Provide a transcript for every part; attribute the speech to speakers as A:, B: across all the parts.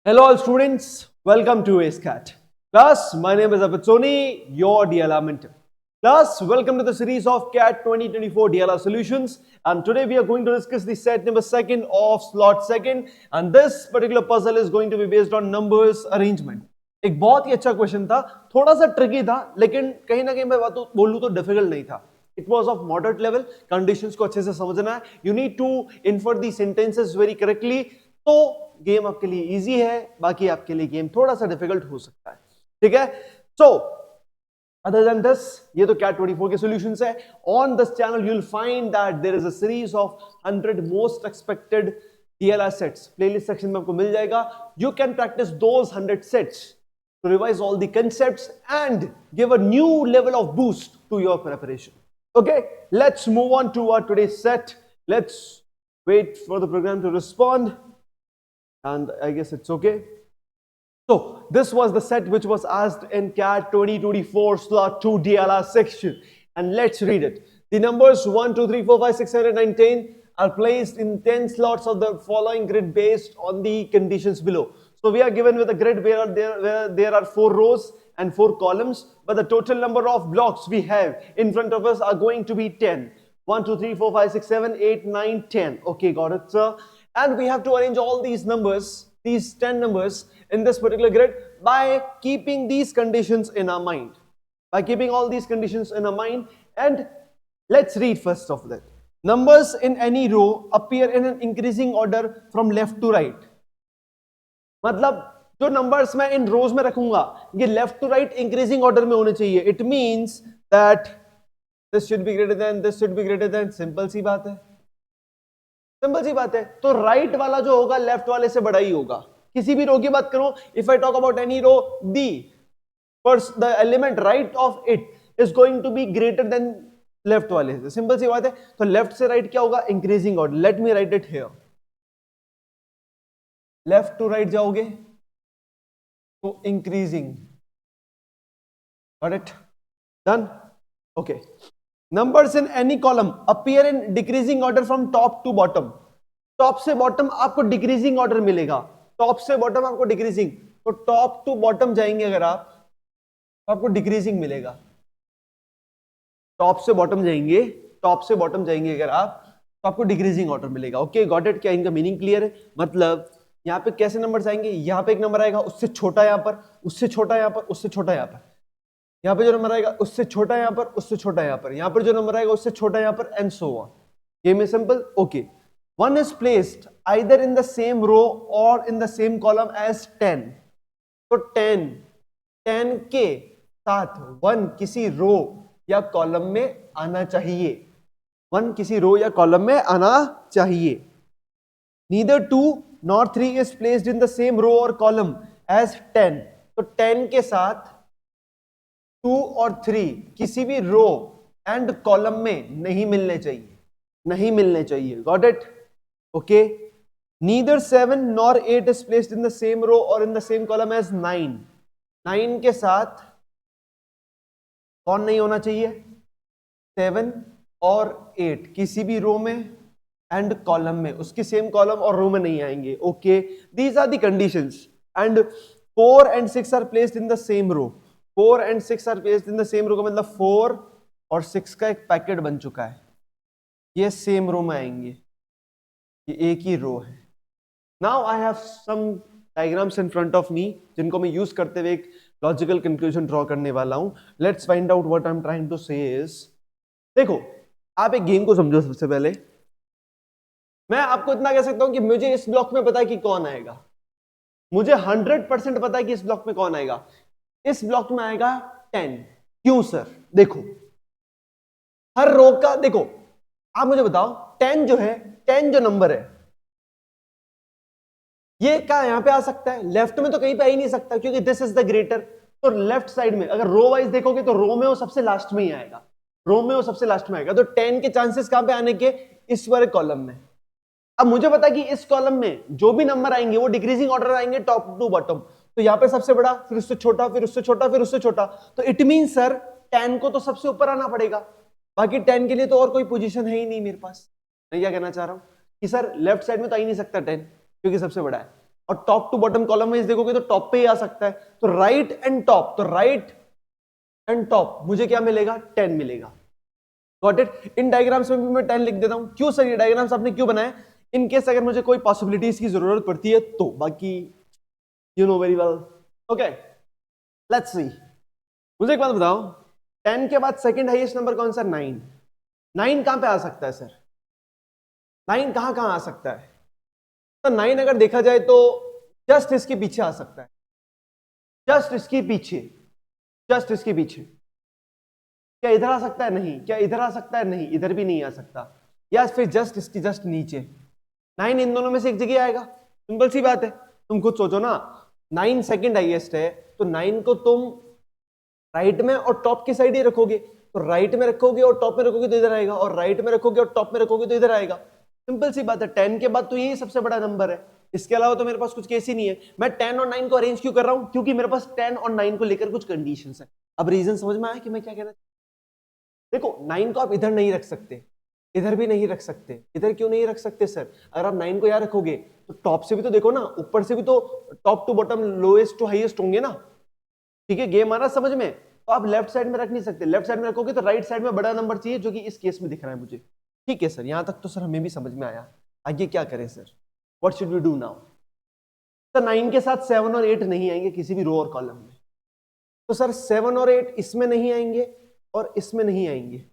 A: Hello all students, welcome to AceCat. Class, my name is Abid Soni, your DLR mentor. Class, welcome to the series of CAT 2024 DLR solutions, and today we are going to discuss the set number second of slot second, and this particular puzzle is going to be based on numbers arrangement. एक बहुत ही अच्छा question था, थोड़ा सा tricky था, लेकिन कहीं ना कहीं मैं बात बोलूं तो डिफिकल्ट नहीं था. It was of moderate level, conditions को अच्छे से समझना है, you need to infer the sentences very correctly. तो गेम आपके लिए इजी है, बाकी आपके लिए गेम थोड़ा सा डिफिकल्ट हो सकता है. ठीक है, सो other than this, ये तो CAT 24 के solutions है. On this channel you'll find that there is a series of 100 most expected DLR sets. Playlist section में आपको मिल जाएगा. You can practice those 100 sets to revise all the concepts and give a new level of boost to your preparation. Okay, let's move on to our today's set. Let's wait for the program to respond, and I guess it's okay. So this was the set which was asked in CAT 2024 slot 2 DLR section, and let's read it. The numbers 1, 2, 3, 4, 5, 6, 7, 8, 9, 10 are placed in 10 slots of the following grid based on the conditions below. So we are given with a grid where there are 4 rows and 4 columns, but the total number of blocks we have in front of us are going to be 10. 1, 2, 3, 4, 5, 6, 7, 8, 9, 10. Okay, got it, sir. And we have to arrange all these numbers, these 10 numbers in this particular grid by keeping these conditions in our mind. By keeping all these conditions in our mind, and let's read first of that. Numbers in any row appear in an increasing order from left to right. मतलब जो numbers मैं इन रोज में रखूंगा ये left to right increasing order में होने चाहिए. It means that this should be greater than, this should be greater than. Simple सी बात है, सिंपल सी बात है. तो राइट वाला जो होगा लेफ्ट वाले से बड़ा ही होगा. किसी भी रो की बात करो, if I talk about any row, the first the element right of it is going to be greater than left वाले से. सिंपल सी बात है. तो लेफ्ट से राइट क्या होगा? Increasing order. Let me write it here. Left to right जाओगे तो increasing. Got it? Done. Okay. Numbers in any column appear in decreasing order from top to bottom. Top से बॉटम आपको decreasing order मिलेगा. Top से bottom आपको decreasing. तो top to bottom जाएंगे अगर आप तो आपको डिक्रीजिंग मिलेगा. टॉप से बॉटम जाएंगे, टॉप से बॉटम जाएंगे अगर आप तो आपको डिक्रीजिंग ऑर्डर मिलेगा. Okay, got it? क्या इनका मीनिंग क्लियर है? मतलब यहाँ पे कैसे नंबर्स आएंगे? यहाँ पे एक नंबर आएगा, उससे छोटा यहाँ पर, उससे छोटा यहाँ पर, उससे छोटा यहाँ पर. यहाँ पे जो नंबर आएगा उससे छोटा यहाँ पर, उससे छोटा यहाँ पर. यहाँ पर जो नंबर आएगा उससे छोटा यहाँ पर, and so on. Game is simple. Okay. One is placed either in the same row or in the same column as 10. तो 10 के साथ 1 किसी रो या कॉलम में आना चाहिए. 1 किसी रो या कॉलम में आना चाहिए. Neither 2 nor 3 is placed in the same row or column as 10. तो 10 के साथ 2 और 3 किसी भी रो एंड कॉलम में नहीं मिलने चाहिए, नहीं मिलने चाहिए. Got it? Okay. Neither 7 nor 8 is placed in the same row or in the same column as 9. 9 के साथ कौन नहीं होना चाहिए? 7 और 8 किसी भी रो में एंड कॉलम में, उसके सेम कॉलम और रो में नहीं आएंगे. Okay, these are the conditions. And 4 and 6 are placed in the same row. 4 and 6 are placed in the same row का मतलब 4 और 6 का एक पैकेट बन चुका है. ये सेम रो में आएंगे, ये एक ही रो है. Now I have some diagrams in front of me जिनको मैं यूज करते हुए एक लॉजिकल कंक्लूजन ड्रॉ करने वाला हूं. Let's find out what I am trying to say is, देखो आप एक गेम को समझो. सबसे पहले मैं आपको इतना कह सकता हूं कि मुझे इस ब्लॉक में पता है कि कौन आएगा. मुझे 100% पता है कि इस ब्लॉक में कौन आएगा. इस ब्लॉक में आएगा 10. क्यों सर? देखो हर रो का, देखो आप मुझे बताओ 10 जो है, 10 जो नंबर है ये क्या यहां पे आ सकता है? लेफ्ट में तो कहीं पे आ ही नहीं सकता क्योंकि दिस इज द ग्रेटर. तो लेफ्ट साइड में अगर रो वाइज देखोगे तो रो में वो सबसे लास्ट में ही आएगा. रो में वो सबसे लास्ट में आएगा. तो 10 के चांसेस कहां पे आने के? इस वाले कॉलम में. अब मुझे पता है कि इस कॉलम में जो भी नंबर आएंगे वो डिक्रीजिंग ऑर्डर आएंगे टॉप टू बॉटम. तो यहां पे सबसे बड़ा, फिर उससे छोटा, फिर उससे छोटा, फिर उससे छोटा. तो इट मीन सर 10 को तो सबसे ऊपर आना पड़ेगा. बाकी 10 के लिए तो और कोई पोजीशन है ही नहीं मेरे पास. मैं क्या कहना चाह रहा हूं कि सर लेफ्ट साइड में तो आ ही नहीं सकता 10 क्योंकि सबसे बड़ा है. और top to bottom column wise देखोगे तो टॉप पे ही आ सकता है। तो राइट एंड टॉप, तो राइट एंड टॉप मुझे क्या मिलेगा, 10 मिलेगा। Got it. इन डायग्राम्स में भी मैं 10 लिख देता हूं। क्यों सर ये डायग्राम्स आपने क्यों बनाए, इन केस अगर मुझे कोई पॉसिबिलिटीज की जरूरत पड़ती है तो, बाकी you know very well. Okay let's see. मुझे एक बात बताओ, 10 के बाद सेकंड हाईएस्ट नंबर कौन सा, 9। 9 कहां पे आ सकता है सर, 9 कहां कहां आ सकता है, तो 9 अगर देखा जाए तो जस्ट इसके पीछे आ सकता है, जस्ट इसके पीछे, जस्ट इसके पीछे। क्या इधर आ सकता है, नहीं। क्या इधर आ सकता है, नहीं। इधर भी नहीं आ सकता, या फिर जस्ट इसकी जस्ट नीचे। 9 इन दोनों में से एक जगह आएगा, सिंपल सी बात है। तुम खुद सोचो ना, 9 सेकंड हाईएस्ट है, तो 9 को तुम राइट में और टॉप की साइड ही रखोगे, तो राइट में रखोगे और टॉप में रखोगे तो इधर आएगा, और राइट में रखोगे और टॉप में रखोगे तो इधर आएगा। सिंपल सी बात है। 10 के बाद तो यही सबसे बड़ा नंबर है, इसके अलावा तो मेरे पास कुछ केस ही नहीं है। मैं 10 और 9 को अरेंज क्यों कर रहा हूं, क्योंकि मेरे पास 10 और 9 को लेकर कुछ कंडीशंस है। अब रीजन समझ में आया कि मैं क्या कहना, देखो 9 को आप इधर नहीं रख सकते, इधर भी नहीं रख सकते। इधर क्यों नहीं रख सकते सर, अगर आप 9 को यहां रखोगे तो टॉप से भी तो देखो ना, ऊपर से भी तो top to bottom lowest to highest होंगे ना। ठीक है, गेम आ रहा समझ में। तो आप लेफ्ट साइड में रख नहीं सकते, लेफ्ट साइड में रखोगे तो राइट साइड में बड़ा नंबर चाहिए, जो कि इस केस में दिख रहा है मुझे। ठीक है सर, यहां तक तो सर हमें भी समझ में आया। आगे क्या करें sir, what should we do now. Sir 9 के साथ 7 और 8 नहीं आएंगे किसी भी रो और कॉलम में, तो सर 7 और 8 इसमें नहीं आएंगे और इसमें नहीं आएंगे,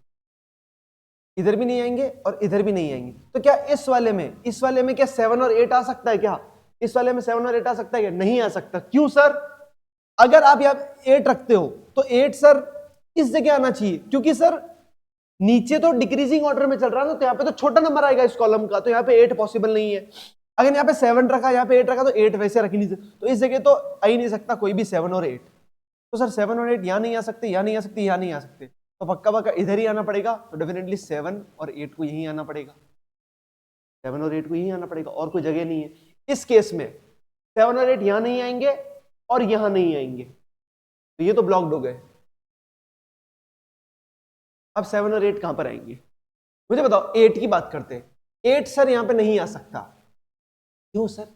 A: इधर भी नहीं आएंगे और इधर भी नहीं आएंगे। तो क्या इस वाले में क्या 7 और 8 आ सकता है, क्या इस वाले में 7 और 8 आ सकता है, क्या नहीं आ सकता। क्यों सर, अगर आप यहाँ 8 रखते हो तो 8 सर इस जगह आना चाहिए, क्योंकि सर नीचे तो डिक्रीजिंग ऑर्डर में चल रहा है ना, तो यहाँ पे तो छोटा नंबर आएगा इस कॉलम का, तो यहाँ पे 8 पॉसिबल नहीं है। अगर यहाँ पे 7 रखा, यहाँ पे 8 रखा, तो 8 वैसे रख ही नहीं सकते, तो इस जगह तो आ ही नहीं सकता कोई भी 7 और 8। तो सर 7 और 8 यहाँ नहीं आ सकते, यहाँ नहीं आ सकते, यहाँ नहीं आ सकते, तो पक्का पक्का इधर ही आना पड़ेगा। तो डेफिनेटली 7 और 8 को यही आना पड़ेगा, 7 और 8 को यही आना पड़ेगा, और कोई जगह नहीं है। इस केस में 7 और 8 यहाँ नहीं आएंगे और यहाँ नहीं आएंगे, तो ये तो ब्लॉक्ड हो गए। अब 7 और 8 कहां पर आएंगे, मुझे बताओ। 8 की बात करते हैं, 8 सर यहां पे नहीं आ सकता। क्यों सर,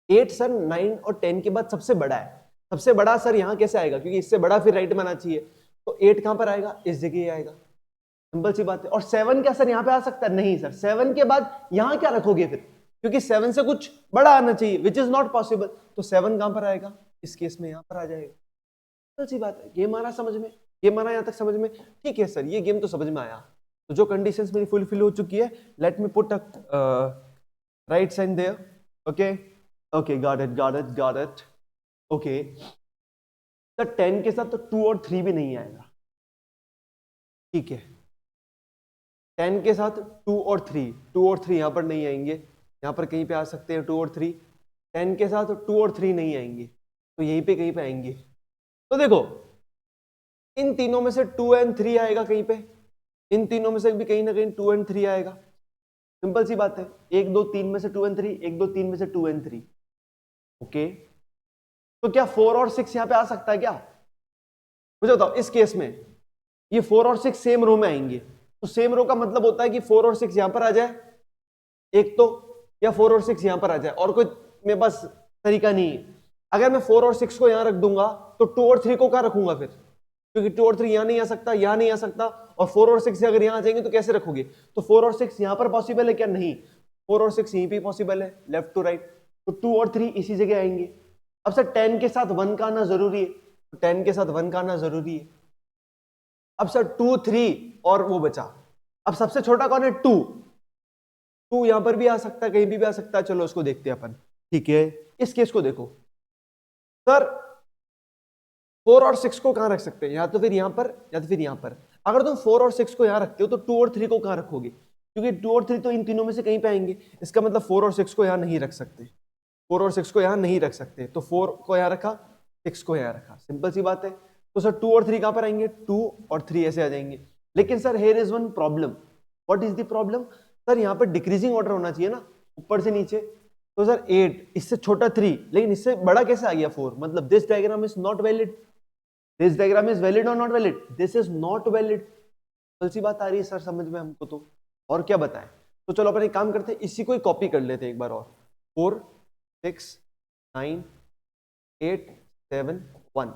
A: 8 सर 9 और 10 के बाद सबसे बड़ा है, सबसे बड़ा सर यहां कैसे आएगा, क्योंकि इससे बड़ा फिर राइट में आना चाहिए। तो 8 कहां पर आएगा, इस जगह ही आएगा, सिंपल सी बात है। और 7 क्या सर यहां पे आ सकता है, नहीं सर। 7 के बाद यहां क्या रखोगे फिर, क्योंकि 7 से कुछ बड़ा आना चाहिए, विच इज नॉट पॉसिबल। तो 7 कहां पर आएगा, इस केस में यहां पर आ जाएगा, सिंपल सी बात है। गेम आ रहा समझ में, गेम आ रहा यहां तक समझ में। ठीक है सर, ये गेम तो समझ में आया। तो जो कंडीशंस मेरी फुलफिल हो चुकी है, let me put a right sign there. Okay okay, got it got it got it. Okay sir 10 के साथ तो 2 और 3 भी नहीं आएगा। ठीक है, 10 के साथ 2 और 3, 2 और 3 यहां पर नहीं आएंगे, यहां पर कहीं पे आ सकते हैं 2 और 3। 10 के साथ 2 और 3 नहीं आएंगे, तो यहीं पे कहीं पे आएंगे। तो देखो इन तीनों में से 2 एंड 3 आएगा कहीं पे, इन तीनों में से भी कहीं ना कहीं 2 एंड 3 आएगा, सिंपल सी बात है। 1 2 3 में से 2 एंड 3, 1 2 3 में से 2 एंड 3। ओके, तो क्या 4 और 6 यहां पे आ सकता है क्या, मुझे बताओ। इस केस में ये 4 और 6 सेम रो में आएंगे, तो सेम रो का मतलब होता है कि 4 और 6 यहां पर आ जाए एक तो, या 4 और 6 यहां पर आ जाए, और कोई मेरे पास तरीका नहीं है। अगर मैं 4 और 6 को यहां रख दूंगा तो 2 और 3 को कहां रखूंगा फिर, क्योंकि 2 और 3 यहां नहीं आ सकता, यहां नहीं आ सकता, और 4 और 6 अगर यहां आ जाएंगे तो कैसे रखोगे। तो 4 और 6 यहां पर पॉसिबल है क्या, नहीं। 4 और 6 यहीं पे पॉसिबल है, लेफ्ट टू राइट, तो 2 और 3 इसी जगह आएंगे। अब सर 10 के साथ 1 का आना जरूरी है, तो 10 के साथ 1 का आना जरूरी है। अब सर 2 3 और वो बचा, अब सबसे छोटा कौन है, 2। 2 यहां पर भी आ सकता है, कहीं भी आ सकता है, चलो उसको देखते हैं अपन। ठीक है, इस केस को देखो सर, 4 और 6 को कहां रख सकते हैं, या तो फिर यहां पर या तो फिर यहां पर। अगर तुम 4 और 6 को यहां रखते हो तो 2 और 3 को कहां रखोगे, क्योंकि 2 और 3 तो इन तीनों में से कहीं पे आएंगे। इसका मतलब 4 और 6 को यहां नहीं रख सकते, 4 और 6 को यहां नहीं रख सकते, तो 4 को यहां रखा, 6 को यहां रखा, सिंपल सी बात है। तो सर 2 और 3 कहां पर आएंगे, 2 और 3 ऐसे आ जाएंगे। लेकिन sir here is one problem. What is the problem, sir यहां पर डिक्रीजिंग ऑर्डर होना चाहिए ना, ऊपर से नीचे। तो सर 8 इससे छोटा 3, लेकिन इससे बड़ा कैसे आ गया 4, मतलब this diagram is not valid. This diagram is valid or not valid, this is not valid. कल सी बात आ रही है सर समझ में हमको तो, और क्या बताएं। तो चलो अपन एक काम करते हैं, इसी को ही कॉपी कर लेते हैं एक बार और। 4 6 9 8 7 1।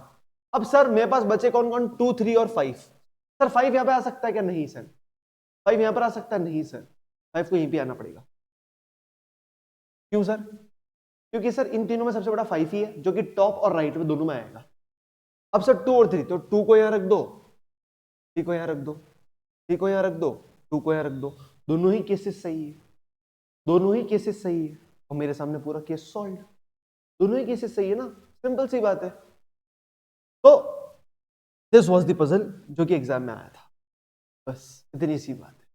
A: अब सर मेरे पास बचे कौन कौन, 2 3 और 5। सर 5 यहां पे आ सकता है क्या? नहीं सर। 5 यहां पर आ सकता है? नहीं सर। 5 को यहीं पे आना पड़ेगा। क्यों सर? क्योंकि सर इन तीनों में सबसे बड़ा 5 ही है, जो कि टॉप और राइट में दोनों में आएगा। अब सर 2 और 3, तो 2 को यहां रख दो, 3 को यहां रख दो, 3 को यहां रख दो, 2 को यहां रख दो। दोनों ही केसेस सही है, दोनों ही केसेस सही है, और मेरे सामने पूरा केस सॉल्व। दोनों ही केसेस सही है ना, सिंपल सी बात है। तो दिस वाज द पजल जो कि एग्जाम में आया था, बस इतनी सी बात है।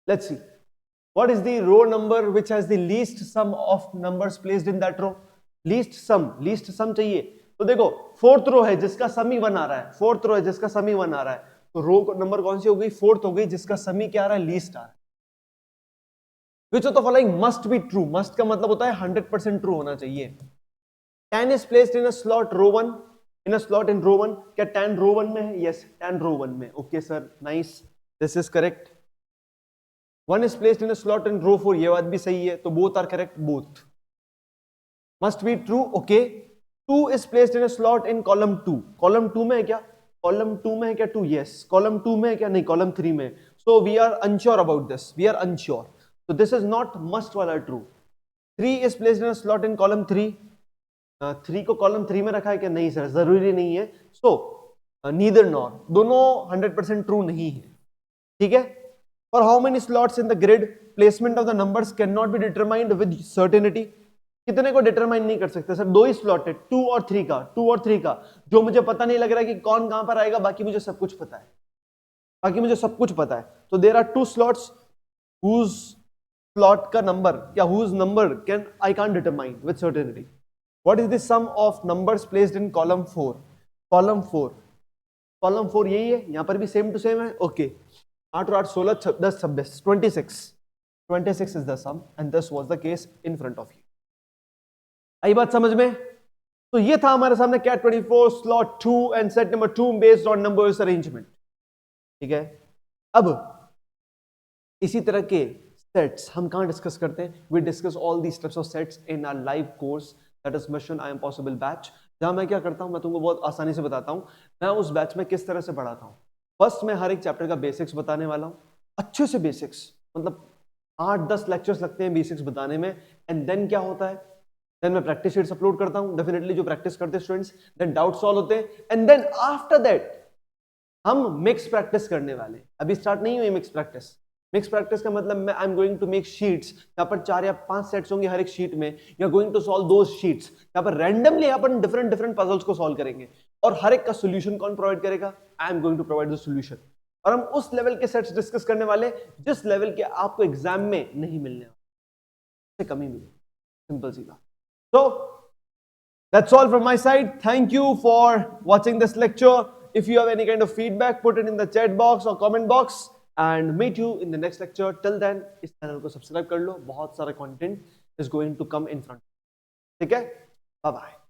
A: Let's see what is the row number which has the least sum of numbers placed in that row. Least sum चाहिए, तो देखो फोर्थ रो है जिसका सम ही 1 आ रहा है, फोर्थ रो है जिसका सम ही 1 आ रहा है, तो रो नंबर कौन सी हो गई? फोर्थ हो गई, जिसका सम ही क्या आ रहा है? लीस्ट आ रहा है। Which of the following must be true? Must का मतलब होता है 100% ट्रू होना चाहिए। 10 is placed in a slot row 1, in a slot in row 1। क्या 10 row 1 में है? Yes, 10 row 1 में। Okay sir, nice, this is correct। 1 is placed in a slot in row 4, ये बात भी सही है, तो both are correct, both must be true। Okay, 2 is placed in a slot in column 2, column 2 में है क्या? column 2 में है क्या 2? Yes, column 2 में है क्या? नहीं, column 3 में। So we are unsure about this, we are unsure, so this is not must वाला true। 3 is placed in a slot in column 3, 3 को column 3 में रखा है क्या? नहीं सर, जरूरी नहीं है। So neither nor, दोनों 100% ट्रू नहीं है, ठीक है। For how many slots in the grid, placement of the numbers cannot be determined with certainty। कितने को डिटरमाइन नहीं कर सकते सर? 2 ही स्लॉट है, 2 और 3 का, 2 और 3 का, जो मुझे पता नहीं लग रहा है कि कौन कहां पर आएगा, बाकी मुझे सब कुछ पता है, बाकी मुझे सब कुछ पता है। तो there are 2 slots whose slot का नंबर या whose number can I can't determine with certainty। What is the sum of numbers placed in column 4? column 4, column 4 यही है, यहां पर भी सेम टू सेम है। ओके, 8 और 8 16 10 26 26 is the sum and this was the case in front of you। आई बात समझ में? तो ये था हमारे सामने CAT 24 slot 2 and set number 2 based on numbers arrangement, ठीक है। अब इसी तरह के सेट्स हम कहां डिस्कस करते हैं? We discuss all the types of sets in our live course that is mission I am possible batch, जहां मैं क्या करता हूं, मैं तुमको बहुत आसानी से बताता हूं मैं उस बैच में किस तरह से पढ़ाता हूं। फर्स्ट मैं हर एक चैप्टर का बेसिक्स बताने वाला हूं, अच्छे से बेसिक्स, मतलब 8-10 लेक्चर्स लगते हैं बेसिक्स बताने में। एंड देन क्या होता है, देन मैं प्रैक्टिस शीट्स अपलोड करता हूं, डेफिनेटली जो प्रैक्टिस करते हैं स्टूडेंट्स, देन डाउट सॉल्व होते हैं। एंड देन आफ्टर दैट हम मिक्स प्रैक्टिस करने वाले हैं। अभी स्टार्ट नहीं हुई मिक्स प्रैक्टिस। मिक्स प्रैक्टिस का मतलब मैं I am going to make sheets, यहाँ पर 4 या 5 सेट्स होंगे हर एक शीट में, you are going to solve those sheets. यहाँ पर रैंडमली यहाँ पर डिफरेंट पजल्स को सॉल्व करेंगे, और हर एक का सोल्यूशन कौन प्रोवाइड करेगा? I am going to provide the solution. और हम उस लेवल के सेट्स डिस्कस करने वाले जिस लेवल के आपको एग्जाम में नहीं मिलने वाले, कमी मिले, सिंपल सी बात। So that's all from my side. Thank you for watching this lecture. If you have any kind of feedback, put it in the chat box or comment box, and meet you in the next lecture. Till then, इस channel को subscribe कर लो, बहुत सारा content is going to come in front. ठीक है? Bye bye.